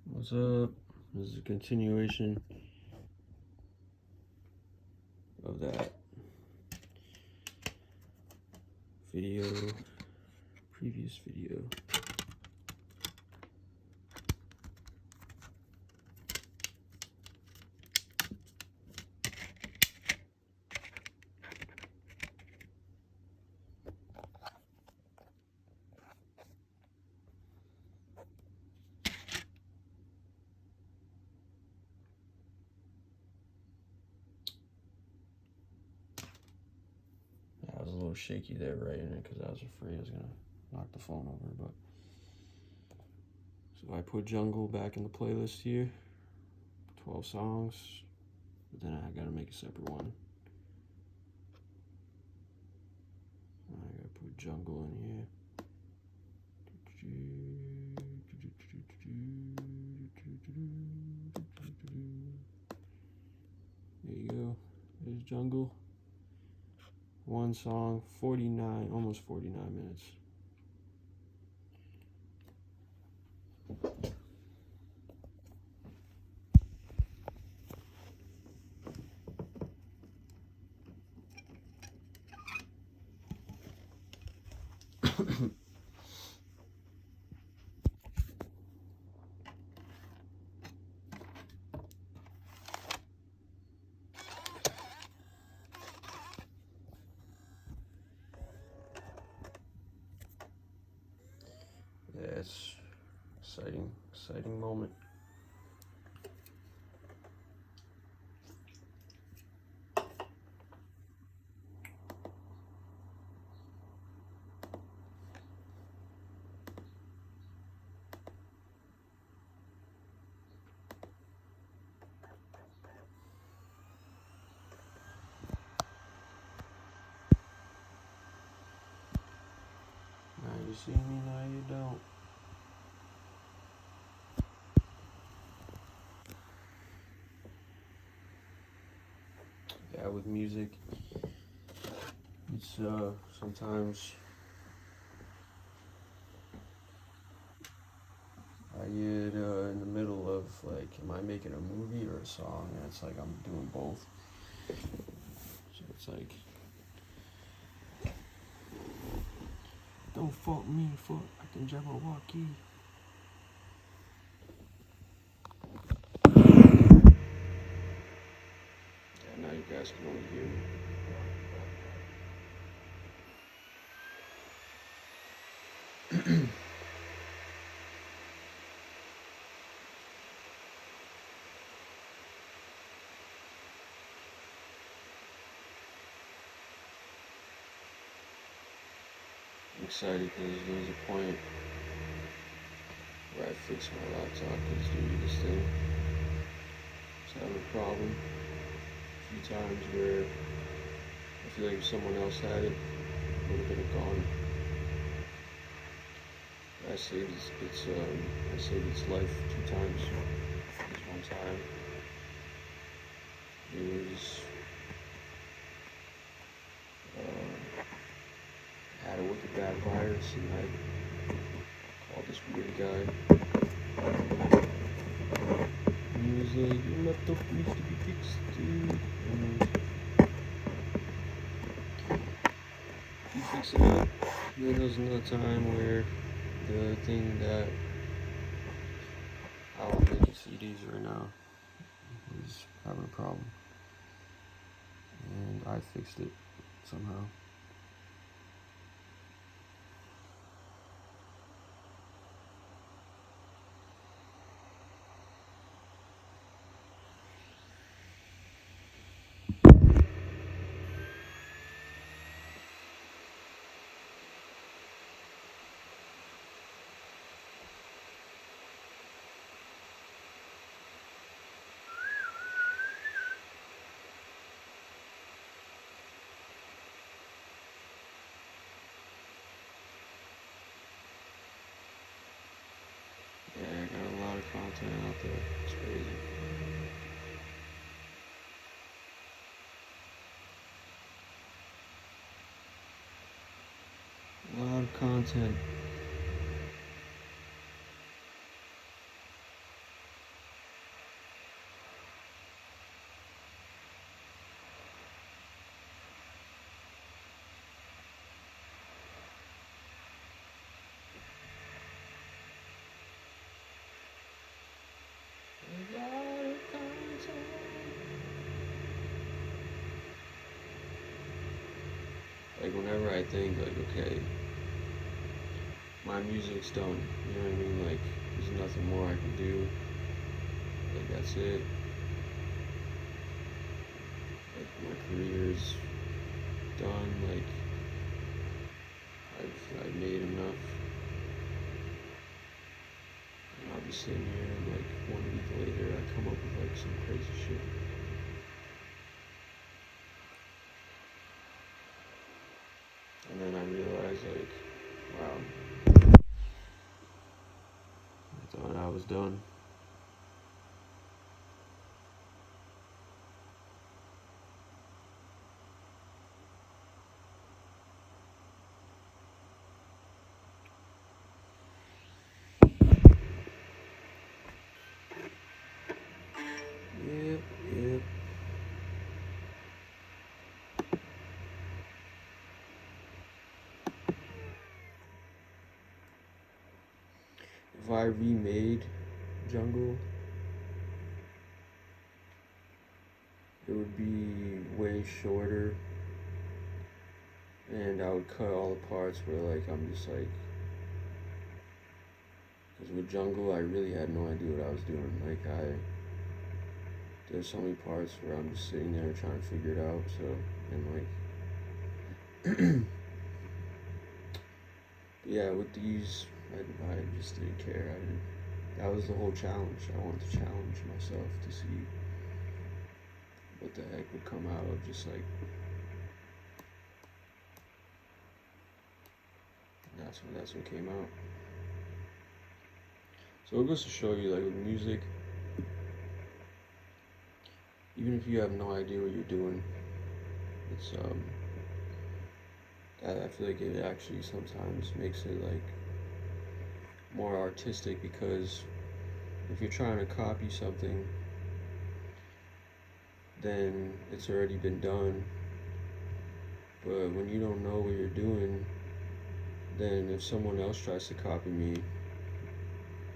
What's up? This is a continuation of that video, previous video. I was a little shaky there writing it because I was afraid I was gonna knock the phone over, but so I put Jungle back in the playlist here, 12 songs, but then I gotta make a separate one. I gotta put Jungle in here. There you go. There's Jungle. One song, 49, almost 49 minutes. Yeah, it's exciting moment. Now you see me, now you don't. Yeah, with music, it's sometimes I get in the middle of like, am I making a movie or a song? And it's like I'm doing both. So it's like, don't fault me for acting Jabberwocky. Yeah, now you guys can only hear me. I'm excited because there's a point where I fix my laptop because dude, this thing is having a problem. A few times where I feel like if someone else had it, it would have been gone. I saved its life 2 times. This one time, it was had a wicked bad virus, and I called this weird guy. And he was like, "Your laptop needs to be fixed, dude." And he fixed it up. And then there was another time where the thing that I'm making CDs right now was having a problem, and I fixed it somehow. Yeah, I got a lot of content out there. It's crazy. A lot of content. like whenever I think like, okay, my music's done, you know what I mean? Like there's nothing more I can do. Like that's it. Like my career's done. Like I've made enough. And I'll be sitting here and like 1 week later I come up with like some crazy shit. And then I realize like, wow, I thought I was done. Yep, yep. If I remade Jungle, it would be way shorter, and I would cut all the parts where like I'm just like, because with Jungle I really had no idea what I was doing. Like there's so many parts where I'm just sitting there trying to figure it out. So and like, yeah, with these, I just didn't care. I didn't. That was the whole challenge. I wanted to challenge myself to see what the heck would come out of just like. That's what came out. So it goes to show you, like with music, even if you have no idea what you're doing, it's I feel like it actually sometimes makes it like more artistic, because if you're trying to copy something, then it's already been done. But when you don't know what you're doing, then if someone else tries to copy me,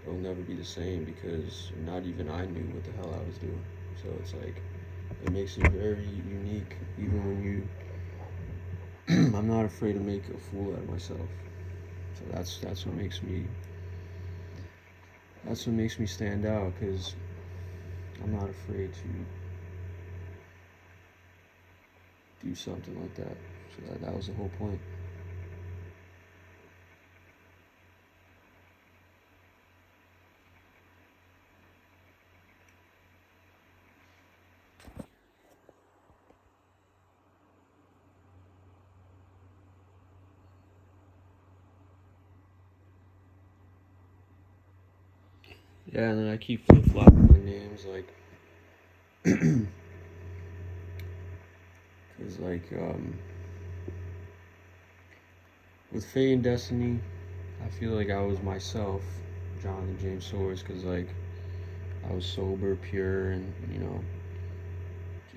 it'll never be the same, because not even I knew what the hell I was doing. So it's like, it makes it very unique, even when you I'm not afraid to make a fool out of myself. So that's what makes me stand out, because I'm not afraid to do something like that. So that was the whole point. Yeah, and then I keep flip flopping my names, like, because with Fate and Destiny, I feel like I was myself, Jonathan James Soares, because like I was sober, pure, and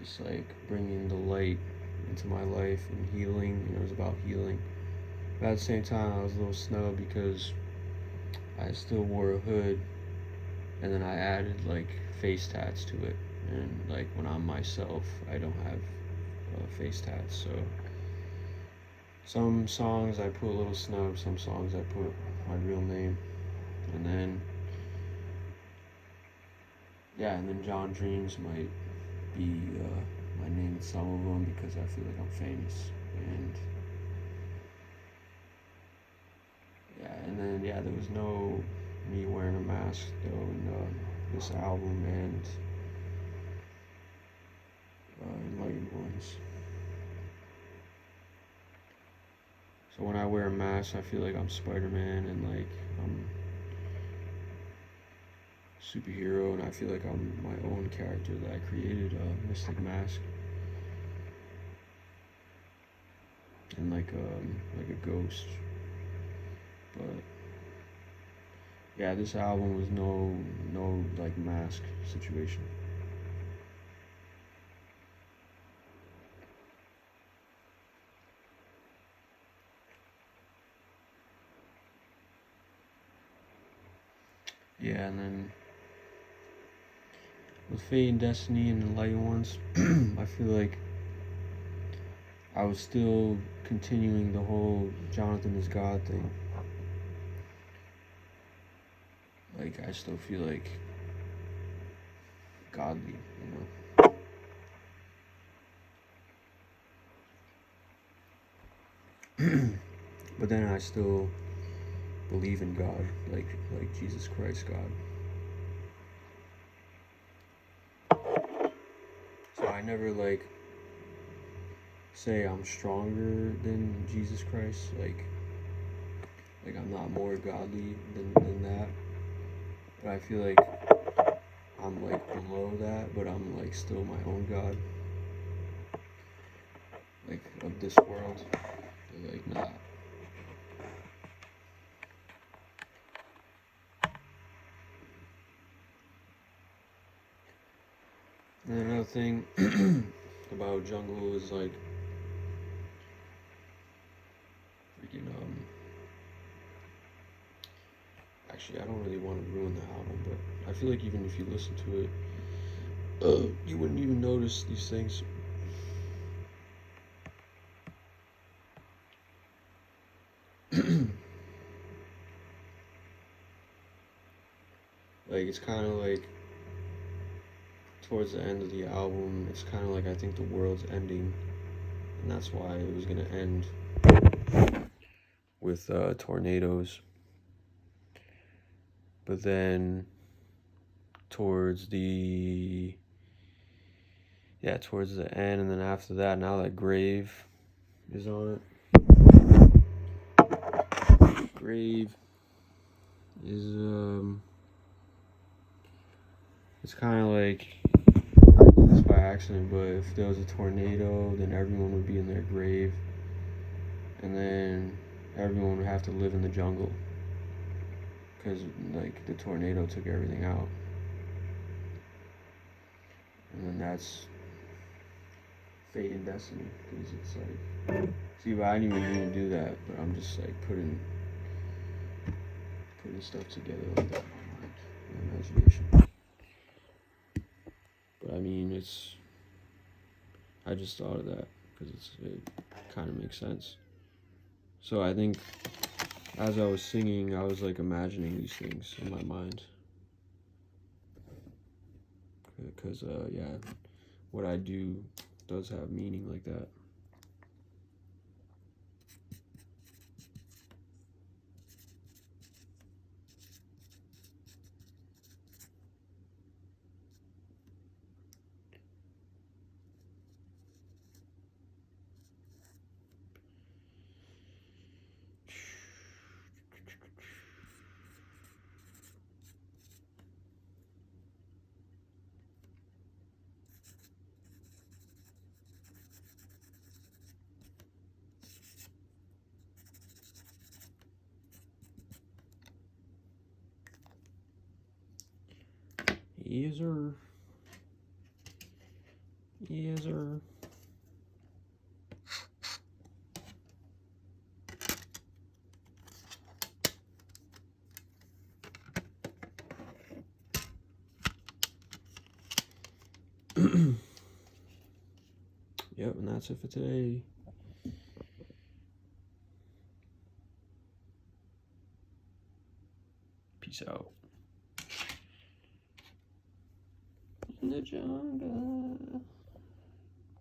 just like bringing the light into my life and healing. It was about healing. But at the same time, I was a little snub because I still wore a hood, and then I added like face tats to it. And like when I'm myself, I don't have face tats. So some songs I put a little snub, some songs I put my real name, and then and then John Dreams might be my name in some of them, because I feel like I'm famous. And and then there was no me wearing a mask though in this album and Enlightened Ones. So when I wear a mask, I feel like I'm Spider-Man, and like I'm superhero, and I feel like I'm my own character that I created, Mystic Mask, and like a ghost. But this album was no like mask situation. Yeah, and then with Fate and Destiny and the Light Ones, I feel like I was still continuing the whole Jonathan is God thing. Like, I still feel like godly, But then I still believe in God, like Jesus Christ God. So I never like say I'm stronger than Jesus Christ, like I'm not more godly than that. But I feel like I'm like below that, but I'm like still my own God. Like of this world. But like not. And another thing about jungle is like freaking actually I don't really want to ruin the album, but I feel like even if you listen to it, you wouldn't even notice these things. Like it's kind of like towards the end of the album, it's kind of like I think the world's ending, and that's why it was gonna end with tornadoes. But then towards the towards the end, and then after that, now that Grave is on it. Grave is it's kind of like I did this by accident, but if there was a tornado, then everyone would be in their grave, and then everyone would have to live in the jungle because like the tornado took everything out, and then that's fate and destiny because it's like see, but I didn't even mean to do that, but I'm just like putting stuff together like that in my mind, my imagination. But I mean, I just thought of that because it kind of makes sense. So I think as I was singing, I was like imagining these things in my mind. Because, what I do does have meaning like that. Yes, sir. Yes, sir. Yep, and that's it for today. Peace out. In the jungle.